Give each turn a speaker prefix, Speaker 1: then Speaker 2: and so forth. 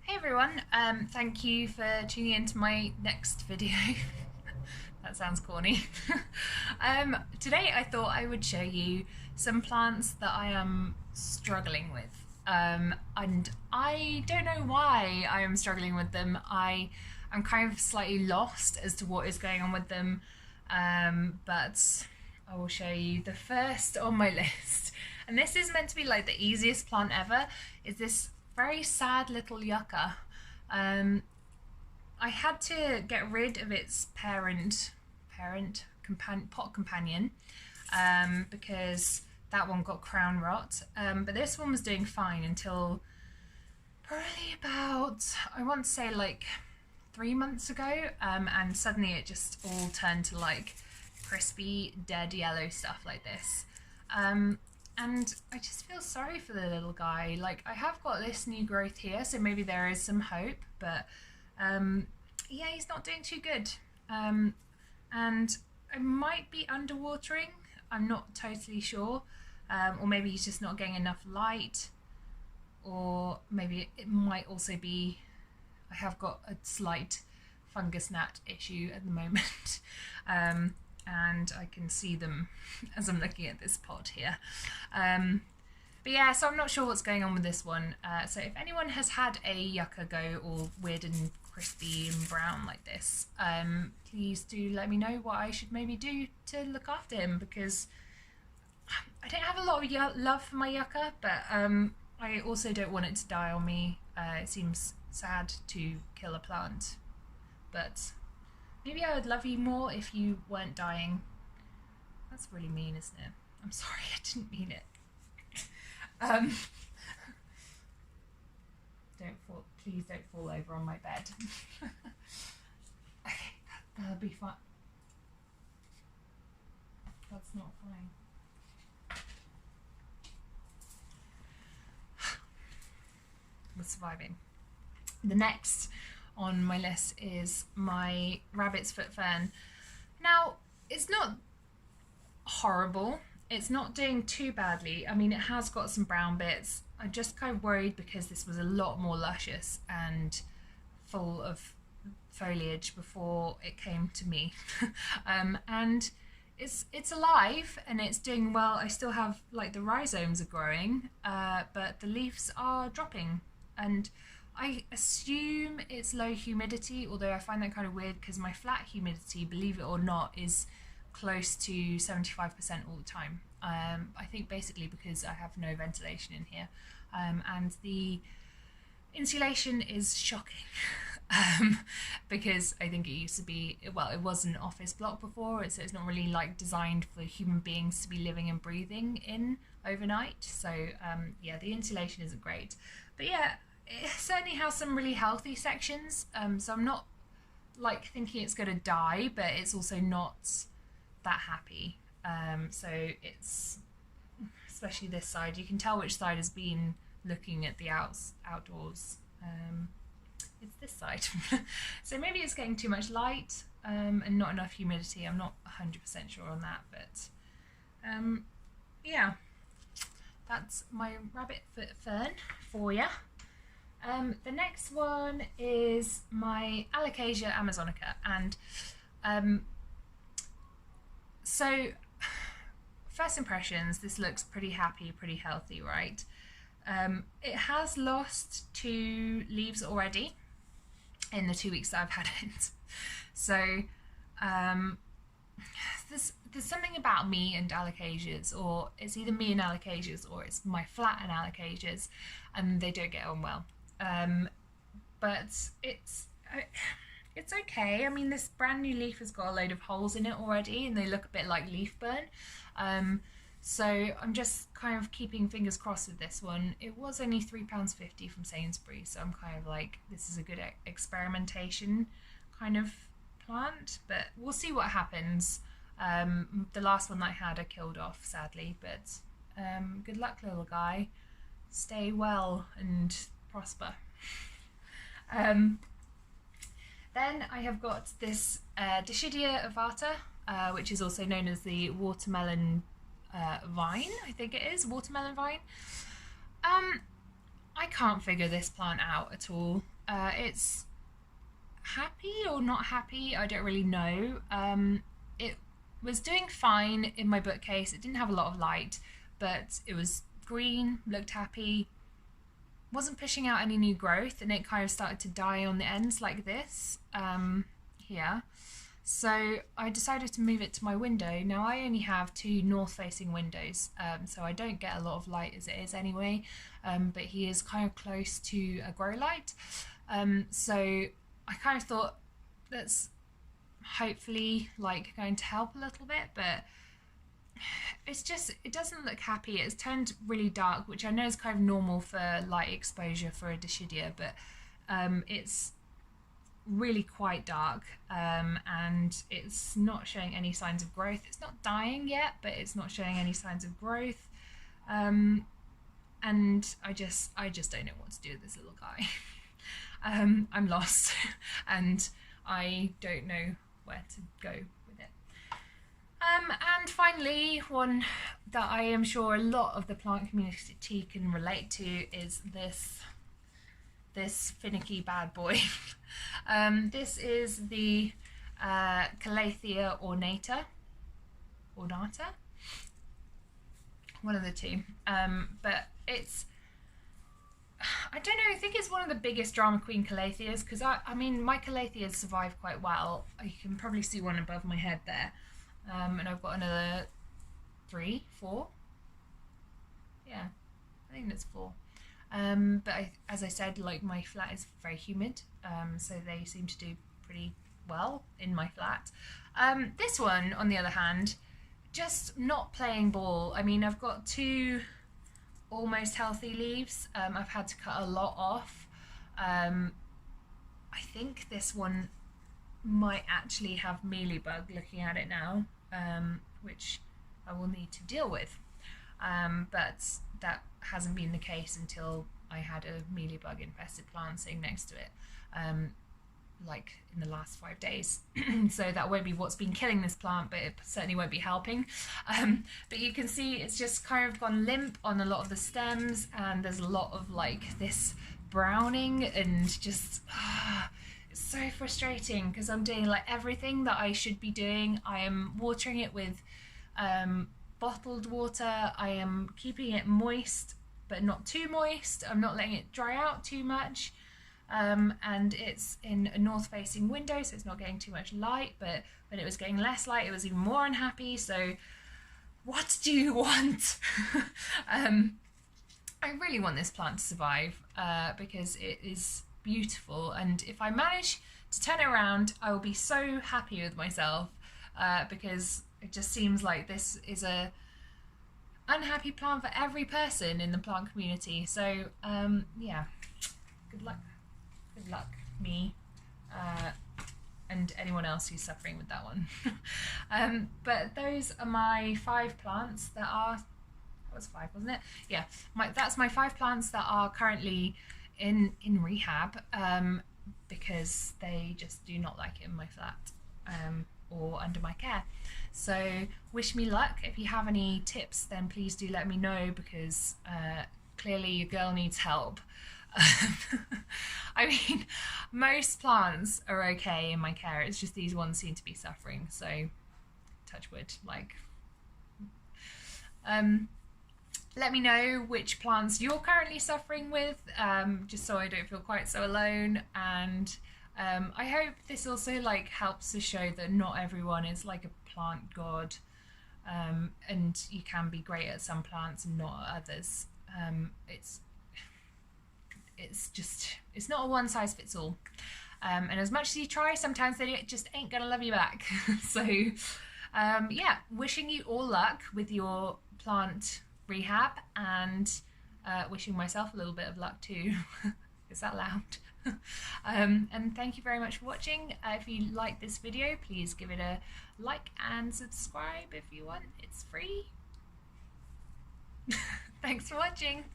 Speaker 1: Hey everyone, thank you for tuning in to my next video. That sounds corny. Today I thought I would show you some plants that I am struggling with. And I don't know why I am struggling with them. I am kind of slightly lost as to what is going on with them, but I will show you the first on my list. And this is meant to be like the easiest plant ever, is this very sad little yucca. I had to get rid of its pot companion, because that one got crown rot. But this one was doing fine until probably about, I want to say like 3 months ago, and suddenly it just all turned to like crispy dead yellow stuff like this. And I just feel sorry for the little guy. Like, I have got this new growth here, so maybe there is some hope, but yeah, he's not doing too good. And I might be underwatering, I'm not totally sure, or maybe he's just not getting enough light, or maybe it might also be I have got a slight fungus gnat issue at the moment. And I can see them as I'm looking at this pot here. But yeah, so I'm not sure what's going on with this one. So if anyone has had a yucca go all weird and crispy and brown like this, please do let me know what I should maybe do to look after him, because I don't have a lot of love for my yucca, but I also don't want it to die on me. It seems sad to kill a plant, but maybe I would love you more if you weren't dying. That's really mean, isn't it? I'm sorry, I didn't mean it. Please don't fall over on my bed. Okay, that'll be fine. That's not fine. We're surviving. The next on my list is my rabbit's foot fern. Now, it's not horrible. It's not doing too badly. I mean, it has got some brown bits. I'm just kind of worried because this was a lot more luscious and full of foliage before it came to me. And it's alive and it's doing well. I still have, like, the rhizomes are growing, but the leaves are dropping, and I assume it's low humidity, although I find that kind of weird because my flat humidity, believe it or not, is close to 75% all the time. I think basically because I have no ventilation in here, and the insulation is shocking. Because I think it used to be, well, it was an office block before, so it's not really like designed for human beings to be living and breathing in overnight. So yeah, the insulation isn't great, but yeah, it certainly has some really healthy sections, so I'm not like thinking it's going to die, but it's also not that happy. So it's, especially this side, you can tell which side has been looking at the outdoors. It's this side. So maybe it's getting too much light, and not enough humidity. I'm not 100% sure on that, but yeah, that's my rabbit foot fern for you. The next one is my Alocasia amazonica, and so first impressions, this looks pretty happy, pretty healthy, right? It has lost 2 leaves already in the 2 weeks that I've had it. So there's something about me and alocasias, or it's either me and alocasias or it's my flat and alocasias, and they don't get on well. But it's okay. I mean, this brand new leaf has got a load of holes in it already, and they look a bit like leaf burn. So I'm just kind of keeping fingers crossed with this one. It was only £3.50 from Sainsbury's, so I'm kind of like, this is a good experimentation kind of plant, but we'll see what happens. The last one that I had I killed off, sadly, but good luck, little guy. Stay well and prosper. Then I have got this Dissidia Avartar, which is also known as the watermelon vine, I think it is, watermelon vine. I can't figure this plant out at all. It's happy or not happy, I don't really know. It was doing fine in my bookcase. It didn't have a lot of light, but it was green, looked happy, wasn't pushing out any new growth, and it kind of started to die on the ends like this here. So I decided to move it to my window. Now I only have 2 north-facing windows, so I don't get a lot of light as it is anyway, but he is kind of close to a grow light. So I kind of thought that's hopefully like going to help a little bit, but it's just, it doesn't look happy. It's turned really dark, which I know is kind of normal for light exposure for a Dissidia, but it's really quite dark, and it's not showing any signs of growth. It's not dying yet, but it's not showing any signs of growth, and I just don't know what to do with this little guy. I'm lost and I don't know where to go with it. And finally, one that I am sure a lot of the plant community can relate to is this finicky bad boy. This is the Calathea ornata, one of the two. But it's, I don't know, I think it's one of the biggest drama queen Calatheas, because I mean my Calatheas survive quite well. You can probably see one above my head there, and I've got another 3, 4. Yeah, I think that's 4. But as I said, like, my flat is very humid, so they seem to do pretty well in my flat. This one, on the other hand, just not playing ball. I mean, I've got 2 almost healthy leaves. I've had to cut a lot off. I think this one might actually have mealybug looking at it now, which I will need to deal with. But that hasn't been the case until I had a mealybug infested plant sitting next to it, like in the last 5 days. So that won't be what's been killing this plant, but it certainly won't be helping. But you can see it's just kind of gone limp on a lot of the stems, and there's a lot of like this browning, and just it's so frustrating because I'm doing like everything that I should be doing. I am watering it with bottled water. I am keeping it moist but not too moist. I'm not letting it dry out too much, and it's in a north facing window, so it's not getting too much light, but when it was getting less light it was even more unhappy. So what do you want? I really want this plant to survive, because it is beautiful, and if I manage to turn it around I will be so happy with myself, because it just seems like this is a unhappy plant for every person in the plant community. So yeah, good luck me, and anyone else who's suffering with that one. But those are my 5 plants that are, that was 5 wasn't it? Yeah, that's my 5 plants that are currently in rehab, because they just do not like it in my flat, or under my care. So wish me luck. If you have any tips, then please do let me know, because clearly your girl needs help. I mean, most plants are okay in my care, it's just these ones seem to be suffering, so touch wood. Like, let me know which plants you're currently suffering with, just so I don't feel quite so alone. And I hope this also like helps to show that not everyone is like a plant god, and you can be great at some plants and not at others. It's not a one size fits all, and as much as you try, sometimes they just ain't gonna love you back. So yeah, wishing you all luck with your plant rehab, and wishing myself a little bit of luck too. Is that loud? And thank you very much for watching. If you like this video, please give it a like and subscribe if you want. It's free. Thanks for watching.